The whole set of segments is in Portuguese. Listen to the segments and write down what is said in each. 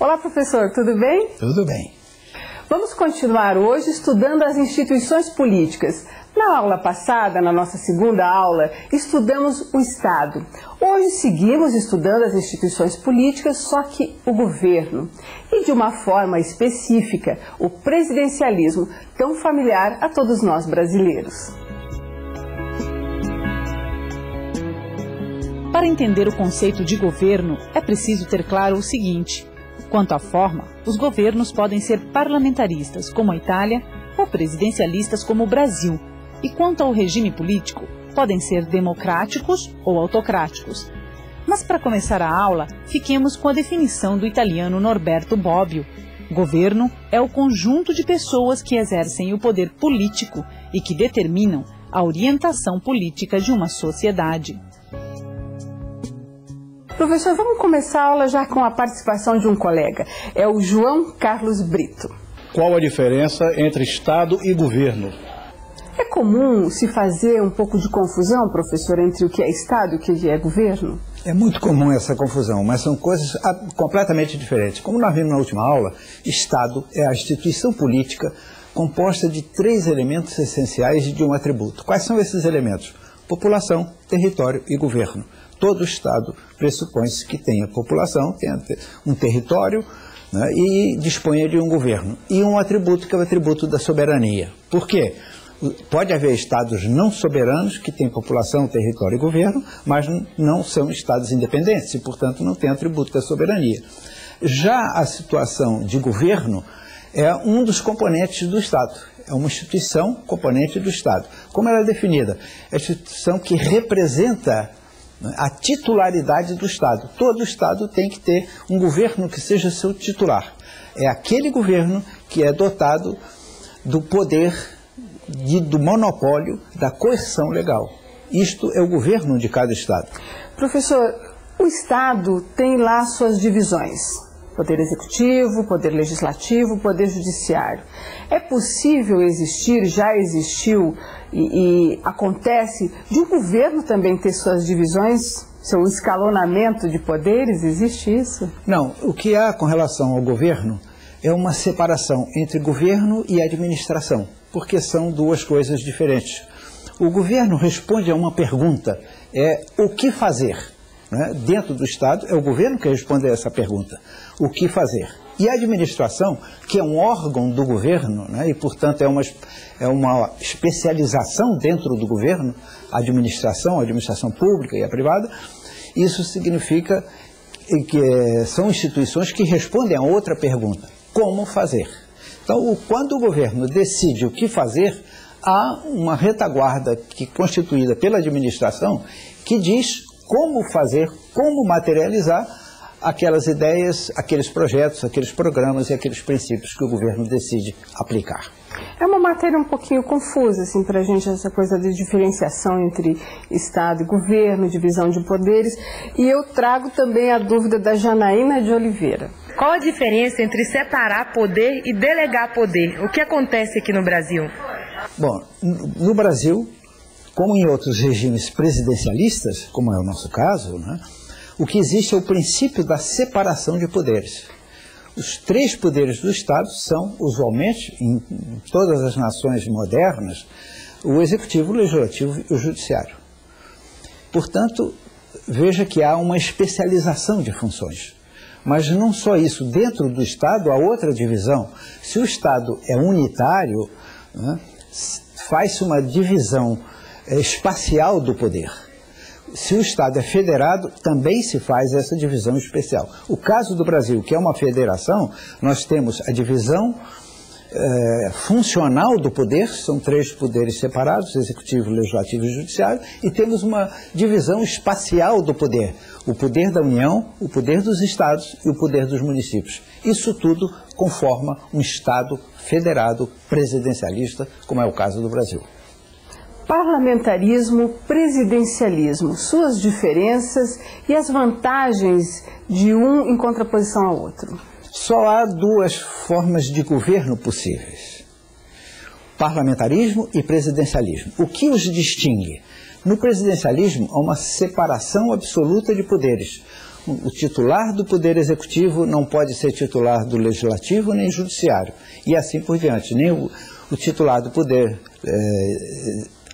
Olá, professor, tudo bem? Tudo bem. Vamos continuar hoje estudando as instituições políticas. Na aula passada, na nossa segunda aula, estudamos o Estado. Hoje seguimos estudando as instituições políticas, só que o governo. E de uma forma específica, o presidencialismo, tão familiar a todos nós brasileiros. Para entender o conceito de governo, é preciso ter claro o seguinte: quanto à forma, os governos podem ser parlamentaristas, como a Itália, ou presidencialistas, como o Brasil. E quanto ao regime político, podem ser democráticos ou autocráticos. Mas para começar a aula, fiquemos com a definição do italiano Norberto Bobbio. Governo é o conjunto de pessoas que exercem o poder político e que determinam a orientação política de uma sociedade. Professor, vamos começar a aula já com a participação de um colega. É o João Carlos Brito. Qual a diferença entre Estado e governo? É comum se fazer um pouco de confusão, professor, entre o que é Estado e o que é governo? É muito comum essa confusão, mas são coisas completamente diferentes. Como nós vimos na última aula, Estado é a instituição política composta de 3 elementos essenciais de um atributo. Quais são esses elementos? População, território e governo. Todo Estado pressupõe-se que tenha população, tenha um território, né, e disponha de um governo. E um atributo que é o atributo da soberania. Por quê? Pode haver estados não soberanos que têm população, território e governo, mas não são estados independentes e, portanto, não têm atributo da soberania. Já a situação de governo é um dos componentes do Estado. É uma instituição componente do Estado. Como ela é definida? É a instituição que representa a titularidade do Estado. Todo Estado tem que ter um governo que seja seu titular. É aquele governo que é dotado do poder do monopólio da coerção legal. Isto é o governo de cada Estado. Professor, o Estado tem lá suas divisões. Poder executivo, poder legislativo, poder judiciário. É possível existir, já existiu e acontece de um governo também ter suas divisões, seu escalonamento de poderes? Existe isso? Não, o que há com relação ao governo é uma separação entre governo e administração, porque são duas coisas diferentes. O governo responde a uma pergunta, o que fazer? Né? Dentro do Estado, é o governo que responde a essa pergunta, o que fazer? E a administração, que é um órgão do governo, né, e portanto é uma especialização dentro do governo, a administração pública e a privada, isso significa que são instituições que respondem a outra pergunta, como fazer? Então, quando o governo decide o que fazer, há uma retaguarda constituída pela administração que diz como fazer, como materializar aquelas ideias, aqueles projetos, aqueles programas e aqueles princípios que o governo decide aplicar. É uma matéria um pouquinho confusa, assim, para a gente, essa coisa de diferenciação entre Estado e governo, divisão de poderes. E eu trago também a dúvida da Janaína de Oliveira. Qual a diferença entre separar poder e delegar poder? O que acontece aqui no Brasil? Bom, no Brasil, como em outros regimes presidencialistas, como é o nosso caso, né, o que existe é o princípio da separação de poderes. Os 3 poderes do Estado são, usualmente, em todas as nações modernas, o executivo, o legislativo e o judiciário. Portanto, veja que há uma especialização de funções. Mas não só isso, dentro do Estado há outra divisão. Se o Estado é unitário, né, faz-se uma divisão espacial do poder. Se o Estado é federado, também se faz essa divisão especial. O caso do Brasil, que é uma federação, nós temos a divisão funcional do poder, são 3 poderes separados, executivo, legislativo e judiciário, e temos uma divisão espacial do poder, o poder da União, o poder dos estados e o poder dos municípios. Isso tudo conforma um Estado federado presidencialista, como é o caso do Brasil. Parlamentarismo, presidencialismo, suas diferenças e as vantagens de um em contraposição ao outro. Só há 2 formas de governo possíveis: parlamentarismo e presidencialismo. O que os distingue? No presidencialismo há uma separação absoluta de poderes. o titular do Poder Executivo não pode ser titular do Legislativo nem Judiciário, e assim por diante. Nem o titular do Poder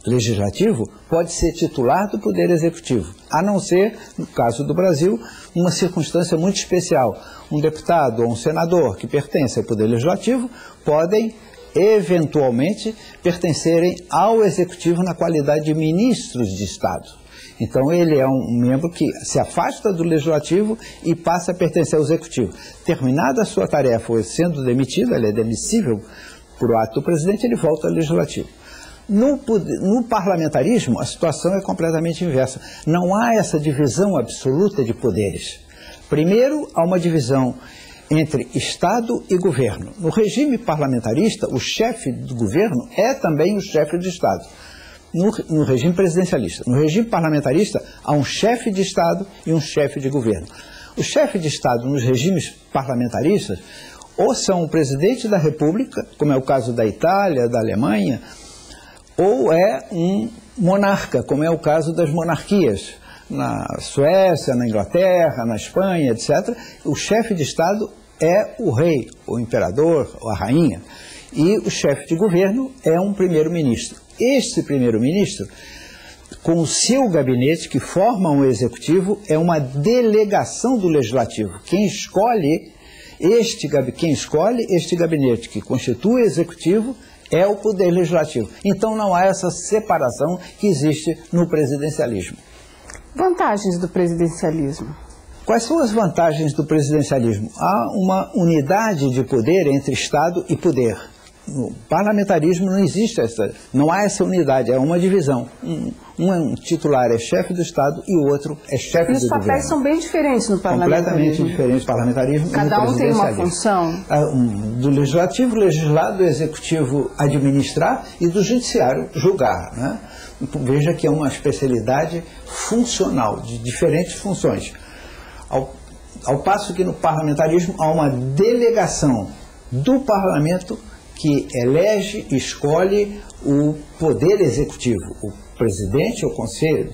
Legislativo pode ser titular do Poder Executivo, a não ser, no caso do Brasil, uma circunstância muito especial. Um deputado ou um senador que pertence ao Poder Legislativo podem, eventualmente, pertencerem ao Executivo na qualidade de ministros de Estado. Então, ele é um membro que se afasta do Legislativo e passa a pertencer ao Executivo. Terminada a sua tarefa ou sendo demitido, ele é demissível por ato do presidente, ele volta ao Legislativo. No parlamentarismo, a situação é completamente inversa. Não há essa divisão absoluta de poderes. Primeiro, há uma divisão entre Estado e governo. No regime parlamentarista, o chefe do governo é também o chefe de Estado. No regime presidencialista. No regime parlamentarista, há um chefe de Estado e um chefe de governo. O chefe de Estado nos regimes parlamentaristas ou são o presidente da República, como é o caso da Itália, da Alemanha, ou é um monarca, como é o caso das monarquias. Na Suécia, na Inglaterra, na Espanha, etc., o chefe de Estado é o rei, o imperador, ou a rainha. E o chefe de governo é um primeiro-ministro. Este primeiro-ministro, com o seu gabinete, que forma um executivo, é uma delegação do legislativo. Quem escolhe este gabinete, que constitui o executivo, é o poder legislativo. Então não há essa separação que existe no presidencialismo. Vantagens do presidencialismo. Quais são as vantagens do presidencialismo? Há uma unidade de poder entre Estado e poder. No parlamentarismo não há essa unidade, é uma divisão. Um titular é chefe do Estado e o outro é chefe do governo. E os papéis são bem diferentes no parlamentarismo. Completamente diferentes no parlamentarismo. Cada um tem uma função. Do legislativo legislar, do executivo administrar e do judiciário julgar, né? Veja que é uma especialidade funcional, de diferentes funções. Ao passo que no parlamentarismo há uma delegação do parlamento que elege e escolhe o poder executivo, o presidente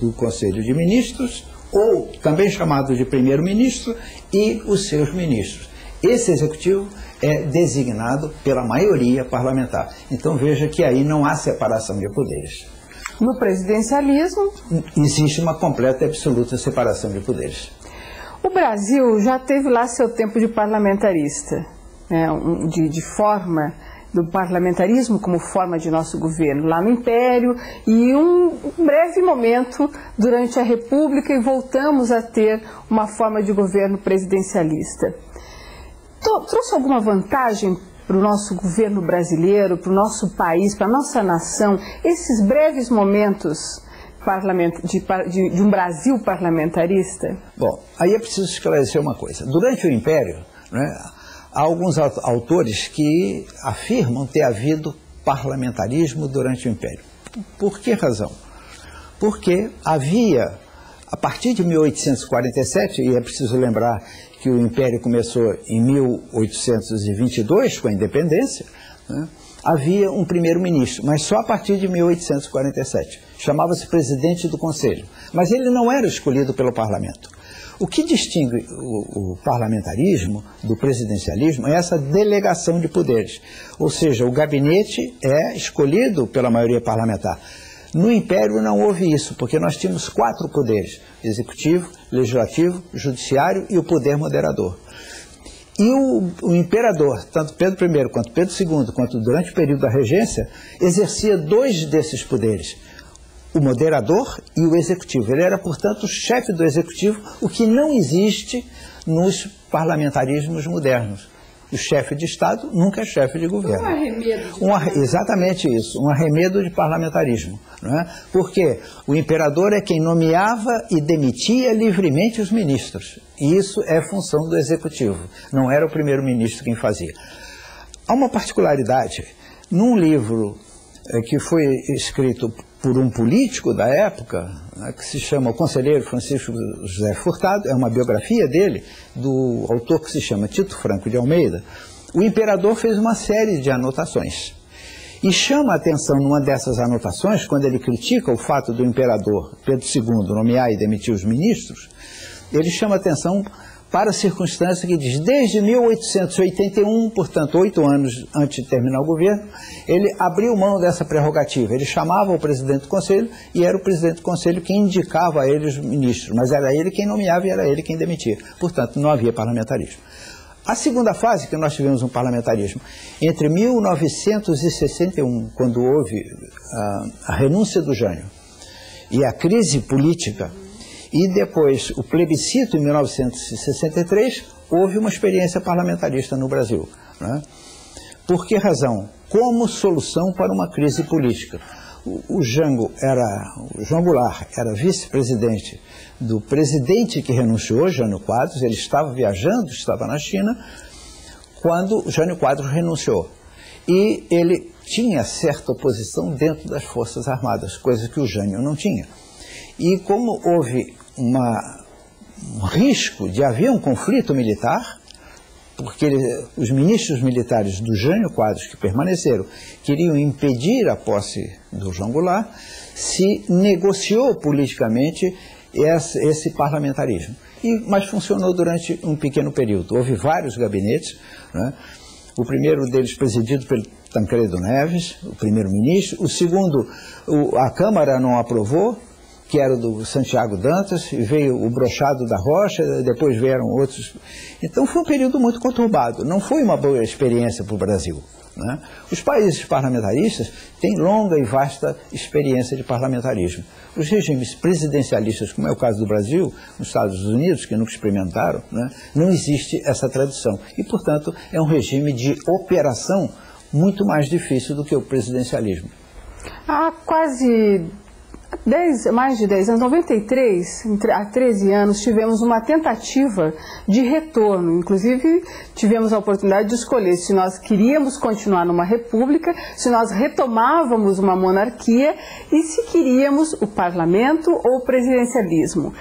do Conselho de Ministros, ou também chamado de primeiro-ministro, e os seus ministros. Esse executivo é designado pela maioria parlamentar. Então veja que aí não há separação de poderes. No presidencialismo, existe uma completa e absoluta separação de poderes. O Brasil já teve lá seu tempo de parlamentarista, né, de forma do parlamentarismo como forma de nosso governo, lá no Império, e um breve momento durante a República, e voltamos a ter uma forma de governo presidencialista. Trouxe alguma vantagem para o nosso governo brasileiro, para o nosso país, para a nossa nação, esses breves momentos de um Brasil parlamentarista? Bom, aí é preciso esclarecer uma coisa. Durante o Império, né, há alguns autores que afirmam ter havido parlamentarismo durante o Império. Por que razão? Porque havia, a partir de 1847, e é preciso lembrar que o Império começou em 1822, com a independência, né, havia um primeiro-ministro, mas só a partir de 1847. Chamava-se presidente do Conselho. Mas ele não era escolhido pelo parlamento. O que distingue o parlamentarismo do presidencialismo é essa delegação de poderes. Ou seja, o gabinete é escolhido pela maioria parlamentar. No Império não houve isso, porque nós tínhamos 4 poderes: executivo, legislativo, judiciário e o poder moderador. E o imperador, tanto Pedro I quanto Pedro II, quanto durante o período da regência, exercia 2 desses poderes: o moderador e o executivo. Ele era, portanto, o chefe do executivo, o que não existe nos parlamentarismos modernos. O chefe de Estado nunca é chefe de governo. Um arremedo. Exatamente isso, um arremedo de parlamentarismo. Não é? Porque o imperador é quem nomeava e demitia livremente os ministros. E isso é função do executivo, não era o primeiro-ministro quem fazia. Há uma particularidade, num livro que foi escrito por um político da época, né, que se chama o conselheiro Francisco José Furtado, é uma biografia dele, do autor que se chama Tito Franco de Almeida. O imperador fez uma série de anotações. E chama a atenção numa dessas anotações, quando ele critica o fato do imperador Pedro II nomear e demitir os ministros, ele chama atenção para a circunstância que diz, desde 1881, portanto, 8 anos antes de terminar o governo, ele abriu mão dessa prerrogativa. Ele chamava o presidente do Conselho e era o presidente do Conselho quem indicava a ele os ministros, mas era ele quem nomeava e era ele quem demitia. Portanto, não havia parlamentarismo. A segunda fase que nós tivemos um parlamentarismo, entre 1961, quando houve a renúncia do Jânio, e a crise política, e depois o plebiscito em 1963, houve uma experiência parlamentarista no Brasil. Né? Por que razão? Como solução para uma crise política. O João Goulart era vice-presidente do presidente que renunciou, Jânio Quadros. Ele estava viajando, estava na China, quando Jânio Quadros renunciou. E ele tinha certa oposição dentro das Forças Armadas, coisa que o Jânio não tinha. E como houve um risco de haver um conflito militar, porque os ministros militares do Jânio Quadros, que permaneceram, queriam impedir a posse do João Goulart, se negociou politicamente esse parlamentarismo. Mas funcionou durante um pequeno período. Houve vários gabinetes, né? O primeiro deles presidido pelo Tancredo Neves, o primeiro-ministro. O segundo, a Câmara não aprovou, que era do Santiago Dantas, e veio o Brochado da Rocha, depois vieram outros. Então foi um período muito conturbado, não foi uma boa experiência para o Brasil. Né? Os países parlamentaristas têm longa e vasta experiência de parlamentarismo. Os regimes presidencialistas, como é o caso do Brasil, nos Estados Unidos, que nunca experimentaram, né, não existe essa tradição. E, portanto, é um regime de operação muito mais difícil do que o presidencialismo. Há mais de 10 anos, 93, há 13 anos, tivemos uma tentativa de retorno. Inclusive, tivemos a oportunidade de escolher se nós queríamos continuar numa república, se nós retomávamos uma monarquia e se queríamos o parlamento ou o presidencialismo.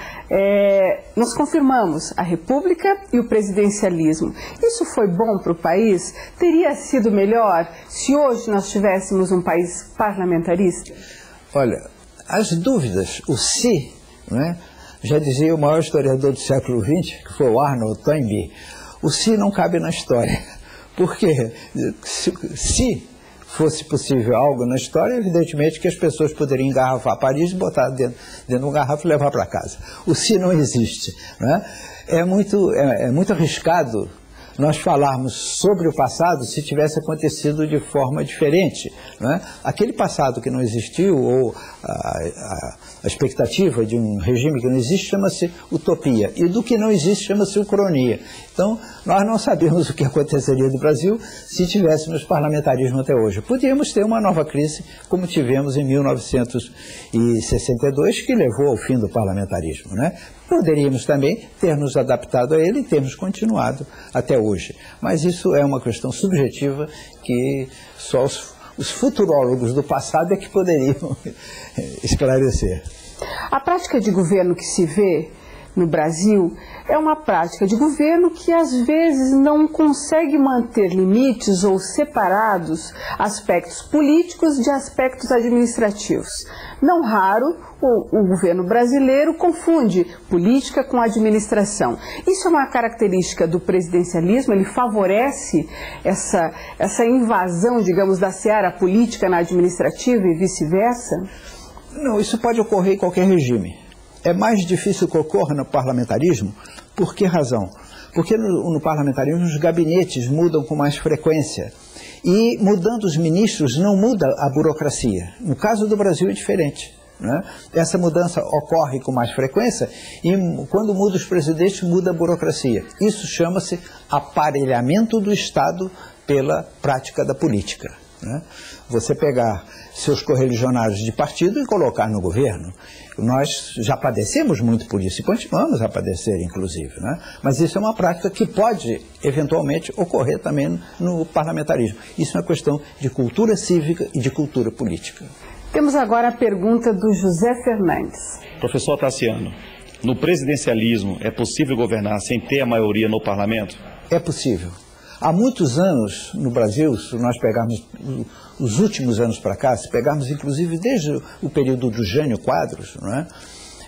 Nós confirmamos a república e o presidencialismo. Isso foi bom para o país? Teria sido melhor se hoje nós tivéssemos um país parlamentarista? Olha, as dúvidas, o se, né, já dizia o maior historiador do século XX, que foi o Arnold Toynbee, o se não cabe na história. Porque se fosse possível algo na história, evidentemente que as pessoas poderiam engarrafar Paris e botar dentro de um garrafo e levar para casa. O se não existe. Né? É muito arriscado nós falarmos sobre o passado se tivesse acontecido de forma diferente. Né? Aquele passado que não existiu, ou a expectativa de um regime que não existe, chama-se utopia. E do que não existe, chama-se ucronia. Então, nós não sabemos o que aconteceria no Brasil se tivéssemos parlamentarismo até hoje. Podíamos ter uma nova crise, como tivemos em 1962, que levou ao fim do parlamentarismo. Né? Poderíamos também ter nos adaptado a ele e termos continuado até hoje. Mas isso é uma questão subjetiva que só os futurólogos do passado é que poderiam esclarecer. A prática de governo que se vê no Brasil é uma prática de governo que às vezes não consegue manter limites ou separados aspectos políticos de aspectos administrativos. Não raro, o governo brasileiro confunde política com administração. Isso é uma característica do presidencialismo? Ele favorece essa invasão, digamos, da seara política na administrativa e vice-versa? Não, isso pode ocorrer em qualquer regime. É mais difícil que ocorra no parlamentarismo. Por que razão? Porque no parlamentarismo os gabinetes mudam com mais frequência. E mudando os ministros não muda a burocracia. No caso do Brasil é diferente. Né? Essa mudança ocorre com mais frequência e quando muda os presidentes muda a burocracia. Isso chama-se aparelhamento do Estado pela prática da política. Né? Você pegar seus correligionários de partido e colocar no governo. Nós já padecemos muito por isso e continuamos a padecer, inclusive. Né? Mas isso é uma prática que pode, eventualmente, ocorrer também no parlamentarismo. Isso é uma questão de cultura cívica e de cultura política. Temos agora a pergunta do José Fernandes. Professor Tassiano, no presidencialismo é possível governar sem ter a maioria no parlamento? É possível. Há muitos anos no Brasil, se nós pegarmos os últimos anos para cá, se pegarmos inclusive desde o período do Jânio Quadros, não é?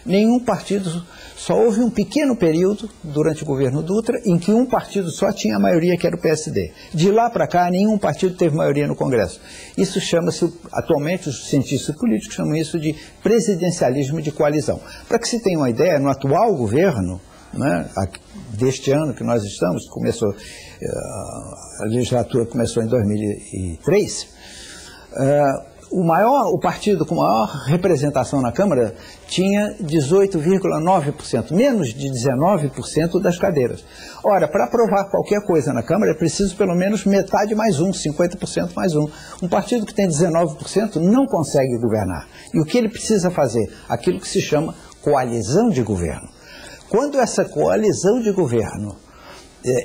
nenhum partido, só houve um pequeno período durante o governo Dutra em que um partido só tinha a maioria, que era o PSD. De lá para cá, nenhum partido teve maioria no Congresso. Isso chama-se, atualmente os cientistas políticos chamam isso de presidencialismo de coalizão. Para que se tenha uma ideia, no atual governo, né, deste ano que nós estamos, a legislatura começou em 2003, o partido com maior representação na Câmara tinha 18,9%, menos de 19% das cadeiras. Ora, para aprovar qualquer coisa na Câmara é preciso pelo menos metade mais 50% mais 1. Um partido que tem 19% não consegue governar. E o que ele precisa fazer? Aquilo que se chama coalizão de governo. Quando essa coalizão de governo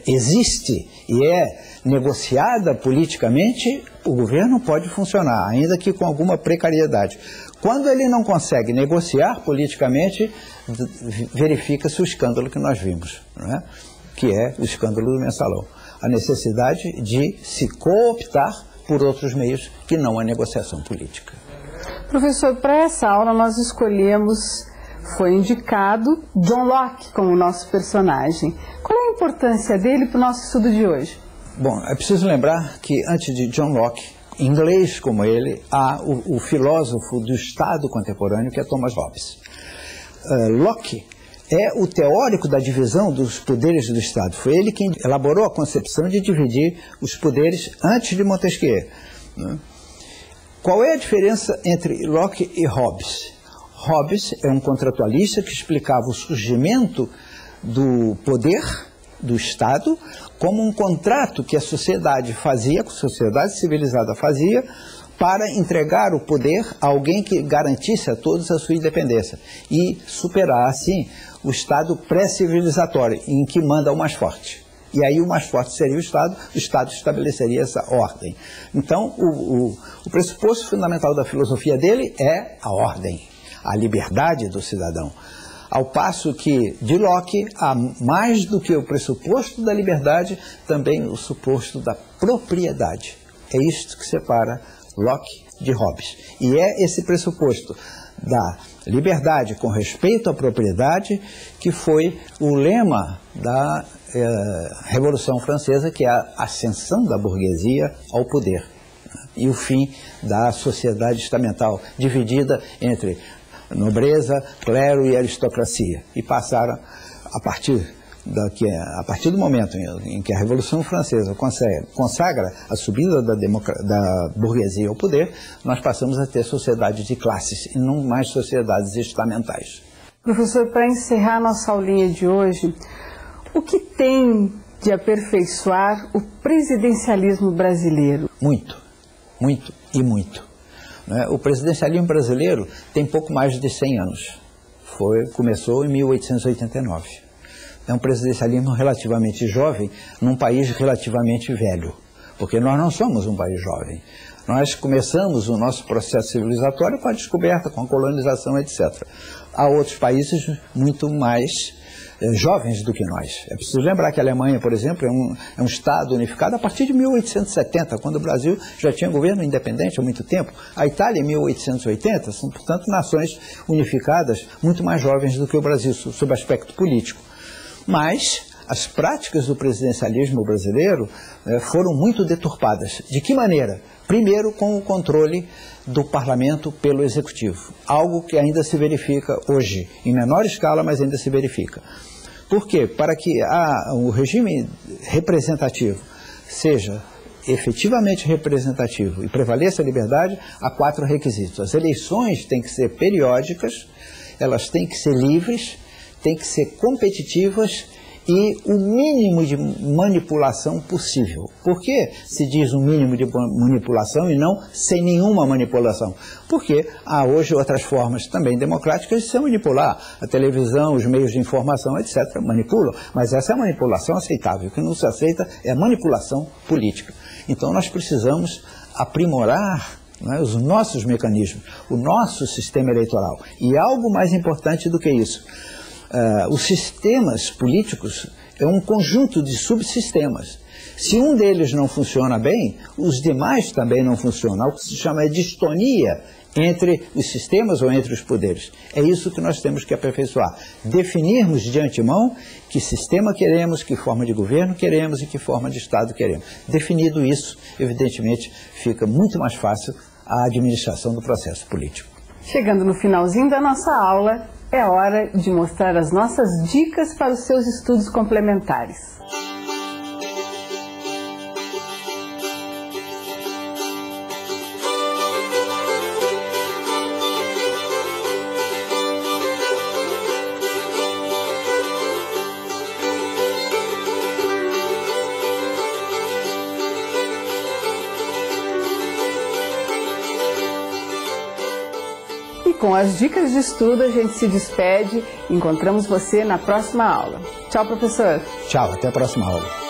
existe e é negociada politicamente, o governo pode funcionar, ainda que com alguma precariedade. Quando ele não consegue negociar politicamente, verifica-se o escândalo que nós vimos, não é? Que é o escândalo do Mensalão. A necessidade de se cooptar por outros meios que não a negociação política. Professor, para essa aula nós escolhemos, foi indicado John Locke como nosso personagem. Qual é a importância dele para o nosso estudo de hoje? Bom, é preciso lembrar que antes de John Locke, em inglês como ele, há o filósofo do Estado contemporâneo, que é Thomas Hobbes. Locke é o teórico da divisão dos poderes do Estado. Foi ele quem elaborou a concepção de dividir os poderes antes de Montesquieu, né? Qual é a diferença entre Locke e Hobbes? Hobbes é um contratualista que explicava o surgimento do poder do Estado como um contrato que a sociedade fazia, a sociedade civilizada fazia, para entregar o poder a alguém que garantisse a todos a sua independência e superar, assim, o Estado pré-civilizatório, em que manda o mais forte. E aí o mais forte seria o Estado estabeleceria essa ordem. Então, o pressuposto fundamental da filosofia dele é a ordem, a liberdade do cidadão. Ao passo que, de Locke, há mais do que o pressuposto da liberdade, também o suposto da propriedade. É isto que separa Locke de Hobbes. E é esse pressuposto da liberdade com respeito à propriedade que foi o lema da Revolução Francesa, que é a ascensão da burguesia ao poder, né? E o fim da sociedade estamental, dividida entre nobreza, clero e aristocracia. E passaram, a partir do momento em que a Revolução Francesa consagra a subida da burguesia ao poder, nós passamos a ter sociedades de classes e não mais sociedades estamentais. Professor, para encerrar nossa aulinha de hoje, o que tem de aperfeiçoar o presidencialismo brasileiro? Muito, muito e muito. O presidencialismo brasileiro tem pouco mais de 100 anos. Começou em 1889. É um presidencialismo relativamente jovem num país relativamente velho, porque nós não somos um país jovem. Nós começamos o nosso processo civilizatório com a descoberta, com a colonização, etc. Há outros países muito mais jovens do que nós. É preciso lembrar que a Alemanha, por exemplo, é um Estado unificado a partir de 1870, quando o Brasil já tinha governo independente há muito tempo. A Itália, em 1880, são, portanto, nações unificadas muito mais jovens do que o Brasil, sob aspecto político. Mas as práticas do presidencialismo brasileiro foram muito deturpadas. De que maneira? Primeiro, com o controle do parlamento pelo executivo. Algo que ainda se verifica hoje, em menor escala, mas ainda se verifica. Por quê? Para que o regime representativo seja efetivamente representativo e prevaleça a liberdade, há 4 requisitos. As eleições têm que ser periódicas, elas têm que ser livres, têm que ser competitivas e o mínimo de manipulação possível. Por que se diz um mínimo de manipulação e não sem nenhuma manipulação? Porque há hoje outras formas também democráticas de se manipular. A televisão, os meios de informação, etc. manipulam, mas essa é a manipulação aceitável. O que não se aceita é a manipulação política. Então nós precisamos aprimorar os nossos mecanismos, o nosso sistema eleitoral. E algo mais importante do que isso, Os sistemas políticos é um conjunto de subsistemas. Se um deles não funciona bem, os demais também não funcionam. O que se chama de distonia entre os sistemas ou entre os poderes. É isso que nós temos que aperfeiçoar. Definirmos de antemão que sistema queremos, que forma de governo queremos e que forma de Estado queremos. Definido isso, evidentemente, fica muito mais fácil a administração do processo político. Chegando no finalzinho da nossa aula, é hora de mostrar as nossas dicas para os seus estudos complementares. E com as dicas de estudo a gente se despede. Encontramos você na próxima aula. Tchau, professor. Tchau, até a próxima aula.